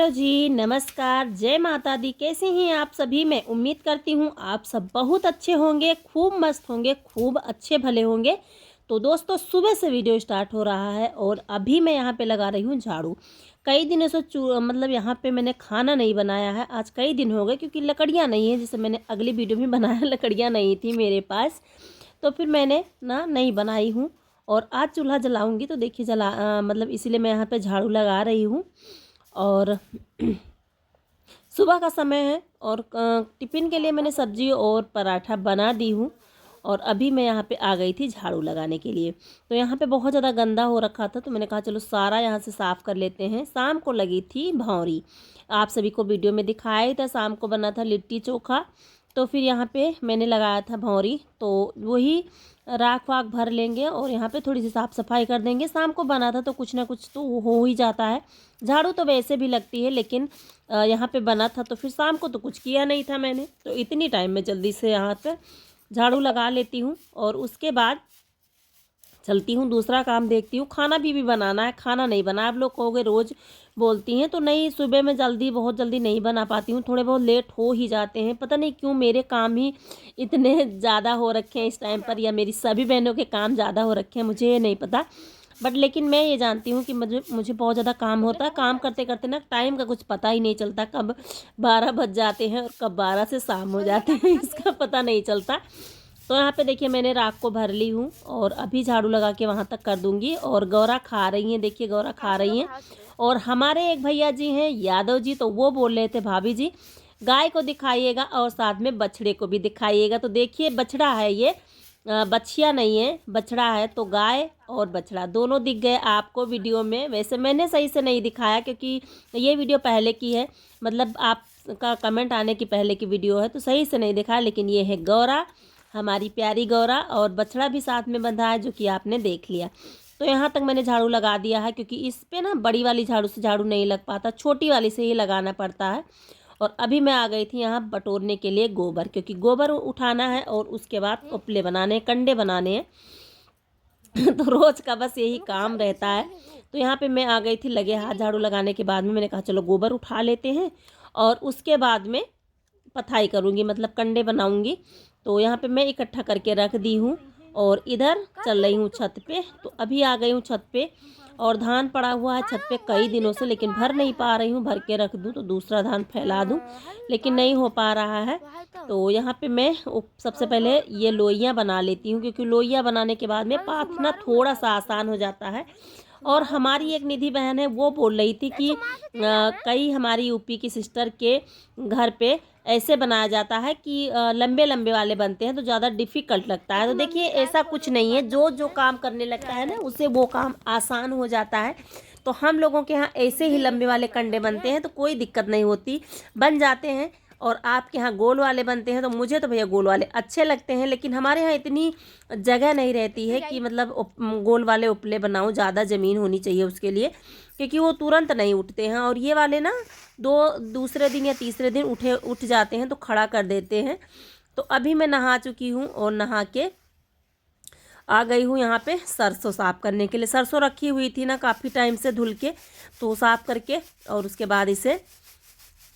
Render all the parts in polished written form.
जी, नमस्कार, जय माता दी। कैसे हैं आप सभी? मैं उम्मीद करती हूँ आप सब बहुत अच्छे होंगे, खूब मस्त होंगे, खूब अच्छे भले होंगे। तो दोस्तों, सुबह से वीडियो स्टार्ट हो रहा है और अभी मैं यहाँ पे लगा रही हूँ झाड़ू। कई दिनों से मतलब यहाँ पे मैंने खाना नहीं बनाया है। आज कई दिन हो गए क्योंकि लकड़ियाँ नहीं है, जैसे मैंने अगली वीडियो में बनाया लकड़ियाँ नहीं थी मेरे पास, तो फिर मैंने ना नहीं बनाई हूँ। और आज चूल्हा जलाऊँगी तो देखिए मतलब इसीलिए मैं यहाँ पे झाड़ू लगा रही हूँ। और सुबह का समय है और टिफ़िन के लिए मैंने सब्जी और पराठा बना दी हूँ। और अभी मैं यहाँ पे आ गई थी झाड़ू लगाने के लिए। तो यहाँ पे बहुत ज़्यादा गंदा हो रखा था, तो मैंने कहा चलो सारा यहाँ से साफ़ कर लेते हैं। शाम को लगी थी भौंरी, आप सभी को वीडियो में दिखाया ही था। शाम को बना था लिट्टी चोखा, तो फिर यहाँ पे मैंने लगाया था भौंरी, तो वही राख वाख भर लेंगे और यहाँ पे थोड़ी सी साफ़ सफाई कर देंगे। शाम को बना था तो कुछ ना कुछ तो हो ही जाता है। झाड़ू तो वैसे भी लगती है, लेकिन यहाँ पे बना था तो फिर शाम को तो कुछ किया नहीं था मैंने, तो इतनी टाइम में जल्दी से यहाँ पे झाड़ू लगा लेती हूँ और उसके बाद चलती हूँ दूसरा काम देखती हूँ। खाना भी बनाना है, खाना नहीं बना। आप लोग कहोगे रोज़ बोलती हैं, तो नहीं, सुबह में बहुत जल्दी नहीं बना पाती हूँ, थोड़े बहुत लेट हो ही जाते हैं। पता नहीं क्यों मेरे काम ही इतने ज़्यादा हो रखे हैं इस टाइम पर, या मेरी सभी बहनों के काम ज़्यादा हो रखे हैं, मुझे ये नहीं पता। बट लेकिन मैं ये जानती हूँ कि मुझे बहुत ज़्यादा काम होता है। काम करते करते ना टाइम का कुछ पता ही नहीं चलता, कब 12 बज जाते हैं और कब 12 से शाम हो जाते हैं इसका पता नहीं चलता। तो यहाँ पे देखिए मैंने राख को भर ली हूँ और अभी झाड़ू लगा के वहाँ तक कर दूँगी। और गौरा खा रही हैं, देखिए गौरा खा रही हैं। और हमारे एक भैया जी हैं यादव जी, तो वो बोल रहे थे भाभी जी गाय को दिखाइएगा और साथ में बछड़े को भी दिखाइएगा। तो देखिए बछड़ा है ये, बछिया नहीं है, बछड़ा है। तो गाय और बछड़ा दोनों दिख गए आपको वीडियो में। वैसे मैंने सही से नहीं दिखाया क्योंकि ये वीडियो पहले की है, मतलब आपका कमेंट आने की पहले की वीडियो है, तो सही से नहीं दिखाया। लेकिन ये है गौरा, हमारी प्यारी गौरा, और बछड़ा भी साथ में बंधा है जो कि आपने देख लिया। तो यहाँ तक मैंने झाड़ू लगा दिया है क्योंकि इस पे ना बड़ी वाली झाड़ू से झाड़ू नहीं लग पाता, छोटी वाली से ही लगाना पड़ता है। और अभी मैं आ गई थी यहाँ बटोरने के लिए गोबर, क्योंकि गोबर उठाना है और उसके बाद उपले बनाने, कंडे बनाने हैं तो रोज़ का बस यही काम रहता है। तो यहाँ पे मैं आ गई थी लगे हाथ झाड़ू लगाने के बाद में मैंने कहा चलो गोबर उठा लेते हैं और उसके बाद में पथाई करूँगी, मतलब कंडे बनाऊँगी। तो यहाँ पे मैं इकट्ठा करके रख दी हूँ और इधर चल रही हूँ छत पे। तो अभी आ गई हूँ छत पे और धान पड़ा हुआ है छत पे कई दिनों से, लेकिन भर नहीं पा रही हूँ। भर के रख दूँ तो दूसरा धान फैला दूँ, लेकिन नहीं हो पा रहा है। तो यहाँ पे मैं सबसे पहले ये लोइयाँ बना लेती हूँ, क्योंकि लोइयाँ बनाने के बाद में पाथना थोड़ा सा आसान हो जाता है। और हमारी एक निधि बहन है, वो बोल रही थी कि कई हमारी यूपी की सिस्टर के घर पे ऐसे बनाया जाता है कि लंबे लंबे वाले बनते हैं तो ज़्यादा डिफ़िकल्ट लगता है। तो देखिए ऐसा कुछ नहीं है, जो जो काम करने लगता है ना उसे वो काम आसान हो जाता है। तो हम लोगों के यहाँ ऐसे ही लंबे वाले कंडे बनते हैं तो कोई दिक्कत नहीं होती, बन जाते हैं। और आपके यहाँ गोल वाले बनते हैं, तो मुझे तो भैया गोल वाले अच्छे लगते हैं, लेकिन हमारे यहाँ इतनी जगह नहीं रहती है कि मतलब गोल वाले उपले बनाऊँ, ज़्यादा ज़मीन होनी चाहिए उसके लिए, क्योंकि वो तुरंत नहीं उठते हैं। और ये वाले ना दूसरे दिन या तीसरे दिन उठ जाते हैं तो खड़ा कर देते हैं। तो अभी मैं नहा चुकी हूँ और नहा के आ गई हूँ यहाँ पे सरसों साफ़ करने के लिए। सरसों रखी हुई थी ना काफ़ी टाइम से धुल के, तो साफ़ करके और उसके बाद इसे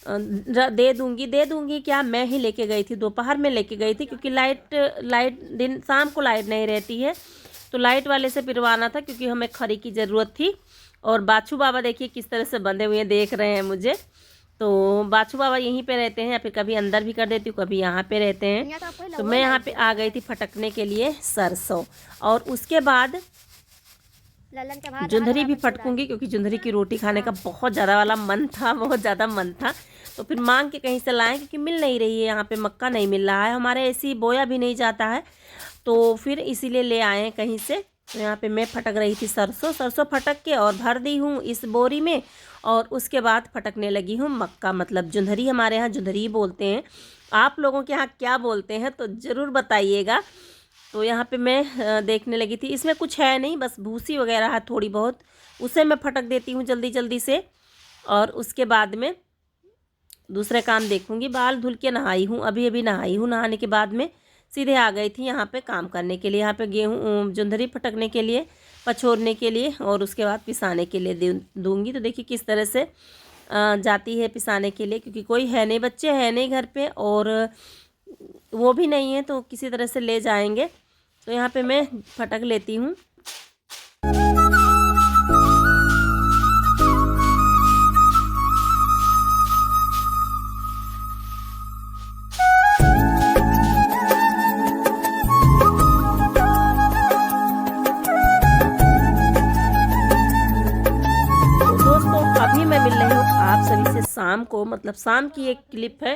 दे दूँगी क्या, मैं ही लेके गई थी, दोपहर में लेके गई थी, क्योंकि लाइट दिन शाम को लाइट नहीं रहती है, तो लाइट वाले से पिरवाना था क्योंकि हमें खरी की ज़रूरत थी। और बाछू बाबा देखिए किस तरह से बंधे हुए देख रहे हैं मुझे। तो बाछू बाबा यहीं पे रहते हैं, या फिर कभी अंदर भी कर देती हूँ, कभी यहाँ पे रहते हैं। तो मैं यहाँ पे आ गई थी फटकने के लिए सरसों, और उसके बाद जुंधरी भी फटकूंगी, क्योंकि जुंधरी की रोटी खाने का बहुत ज़्यादा वाला मन था, बहुत ज़्यादा मन था। तो फिर मांग के कहीं से लाएं, क्योंकि मिल नहीं रही है यहाँ पे, मक्का नहीं मिल रहा है हमारे, ऐसी बोया भी नहीं जाता है, तो फिर इसीलिए ले आए हैं कहीं से। तो यहाँ पे मैं फटक रही थी सरसों फटक के और भर दी हूँ इस बोरी में। और उसके बाद फटकने लगी हूँ मक्का, मतलब जुंधरी, हमारे यहाँ जुंधरी बोलते हैं। आप लोगों के यहाँ क्या बोलते हैं तो ज़रूर बताइएगा। तो यहाँ पे मैं देखने लगी थी, इसमें कुछ है नहीं, बस भूसी वगैरह है थोड़ी बहुत, उसे मैं फटक देती हूँ जल्दी जल्दी से। और उसके बाद में दूसरे काम देखूँगी। बाल धुल के नहाई हूँ, अभी अभी नहाई हूँ। नहाने के बाद में सीधे आ गई थी यहाँ पे काम करने के लिए, यहाँ पे गेहूँ जुंधरी फटकने के लिए, पछोरने के लिए, और उसके बाद पिसाने के लिए दूँगी। तो देखिए किस तरह से जाती है पिसाने के लिए, क्योंकि कोई है नहीं, बच्चे हैं नहीं घर पे और वो भी नहीं है, तो किसी तरह से ले जाएंगे। तो यहाँ पे मैं फटक लेती हूँ। अभी मैं मिल रही हूँ आप सभी से शाम को, मतलब शाम की एक क्लिप है,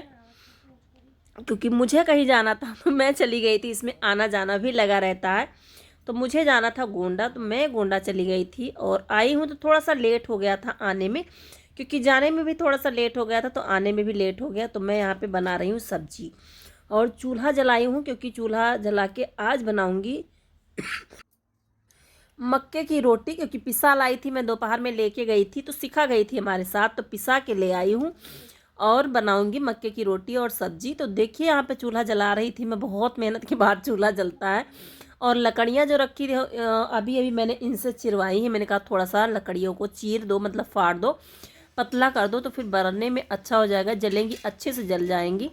क्योंकि मुझे कहीं जाना था तो मैं चली गई थी। इसमें आना जाना भी लगा रहता है। तो मुझे जाना था गोंडा, तो मैं गोंडा चली गई थी और आई हूँ तो थोड़ा सा लेट हो गया था आने में, क्योंकि जाने में भी थोड़ा सा लेट हो गया था तो आने में भी लेट हो गया। तो मैं यहाँ पे बना रही हूँ सब्जी और चूल्हा जलाई हूँ, क्योंकि चूल्हा जला के आज बनाऊँगी मक्के की रोटी, क्योंकि पिसा लाई थी मैं, दोपहर में लेके गई थी तो सिखा गई थी हमारे साथ, तो पिसा के ले आई हूँ और बनाऊंगी मक्के की रोटी और सब्जी। तो देखिए यहाँ पे चूल्हा जला रही थी मैं, बहुत मेहनत के बाद चूल्हा जलता है। और लकड़ियाँ जो रखी थी अभी अभी मैंने इनसे चिरवाई है। मैंने कहा थोड़ा सा लकड़ियों को चीर दो, मतलब फाड़ दो, पतला कर दो, तो फिर बनने में अच्छा हो जाएगा, जलेंगी अच्छे से जल जाएंगी।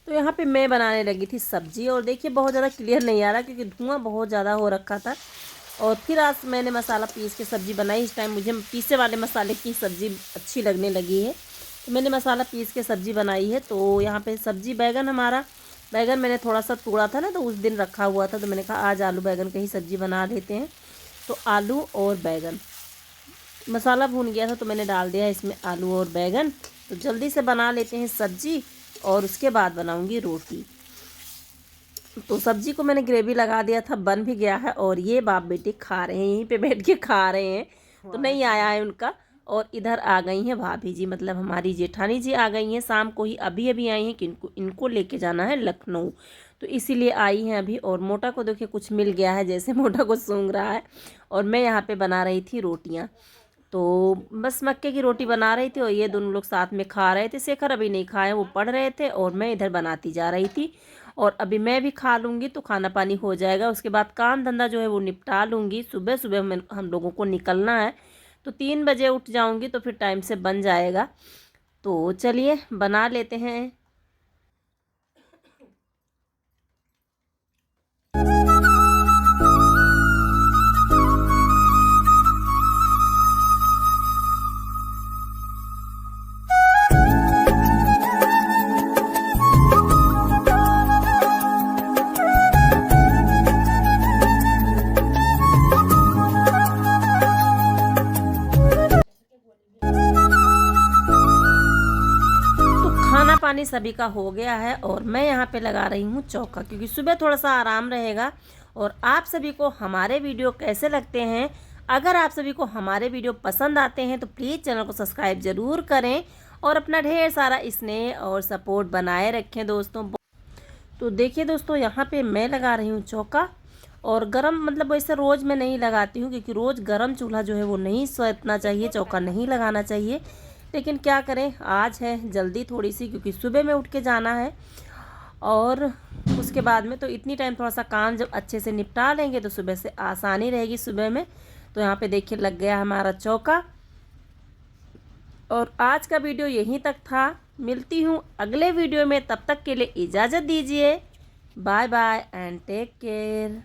तो यहाँ पे मैं बनाने लगी थी सब्जी और देखिए बहुत ज़्यादा क्लियर नहीं आ रहा, क्योंकि धुआं बहुत ज़्यादा हो रखा था। और फिर आज मैंने मसाला पीस के सब्ज़ी बनाई। इस टाइम मुझे पीसे वाले मसाले की सब्ज़ी अच्छी लगने लगी है, तो मैंने मसाला पीस के सब्ज़ी बनाई है। तो यहाँ पे सब्ज़ी बैगन, हमारा बैगन मैंने थोड़ा सा तोड़ा था ना, तो उस दिन रखा हुआ था, तो मैंने कहा आज आलू बैगन की ही सब्ज़ी बना लेते हैं। तो आलू और बैगन, मसाला भून गया था तो मैंने डाल दिया इसमें आलू और बैगन। तो जल्दी से बना लेते हैं सब्ज़ी और उसके बाद बनाऊंगी रोटी। तो सब्जी को मैंने ग्रेवी लगा दिया था, बन भी गया है और ये बाप बेटे खा रहे हैं, यहीं पे बैठ के खा रहे हैं। तो नहीं आया है उनका। और इधर आ गई हैं भाभी जी, मतलब हमारी जेठानी जी आ गई हैं शाम को ही, अभी अभी आई हैं कि इनको लेके जाना है लखनऊ, तो इसीलिए आई हैं अभी। और मोटा को देखिए कुछ मिल गया है, जैसे मोटा को सूंघ रहा है। और मैं यहाँ पे बना रही थी रोटियाँ, तो बस मक्के की रोटी बना रही थी और ये दोनों लोग साथ में खा रहे थे। शेखर अभी नहीं खाए, वो पढ़ रहे थे और मैं इधर बनाती जा रही थी। और अभी मैं भी खा लूँगी तो खाना पानी हो जाएगा, उसके बाद काम धंधा जो है वो निपटा लूँगी। सुबह सुबह हम लोगों को निकलना है, तो 3 बजे उठ जाऊँगी तो फिर टाइम से बन जाएगा। तो चलिए बना लेते हैं। खाना पानी सभी का हो गया है और मैं यहाँ पे लगा रही हूँ चौका, क्योंकि सुबह थोड़ा सा आराम रहेगा। और आप सभी को हमारे वीडियो कैसे लगते हैं? अगर आप सभी को हमारे वीडियो पसंद आते हैं तो प्लीज़ चैनल को सब्सक्राइब ज़रूर करें और अपना ढेर सारा स्नेह और सपोर्ट बनाए रखें दोस्तों। तो देखिए दोस्तों, यहाँ पे मैं लगा रही हूँ चौका। और गरम, मतलब वैसे रोज़ मैं नहीं लगाती हूँ, क्योंकि रोज़ गरम चूल्हा जो है वो नहीं सौंपना चाहिए, चौका नहीं लगाना चाहिए। लेकिन क्या करें, आज है जल्दी थोड़ी सी, क्योंकि सुबह में उठ के जाना है। और उसके बाद में तो इतनी टाइम थोड़ा सा काम जब अच्छे से निपटा लेंगे तो सुबह से आसानी रहेगी सुबह में। तो यहाँ पे देखिए लग गया हमारा चौका। और आज का वीडियो यहीं तक था। मिलती हूँ अगले वीडियो में, तब तक के लिए इजाज़त दीजिए। Bye bye and take care.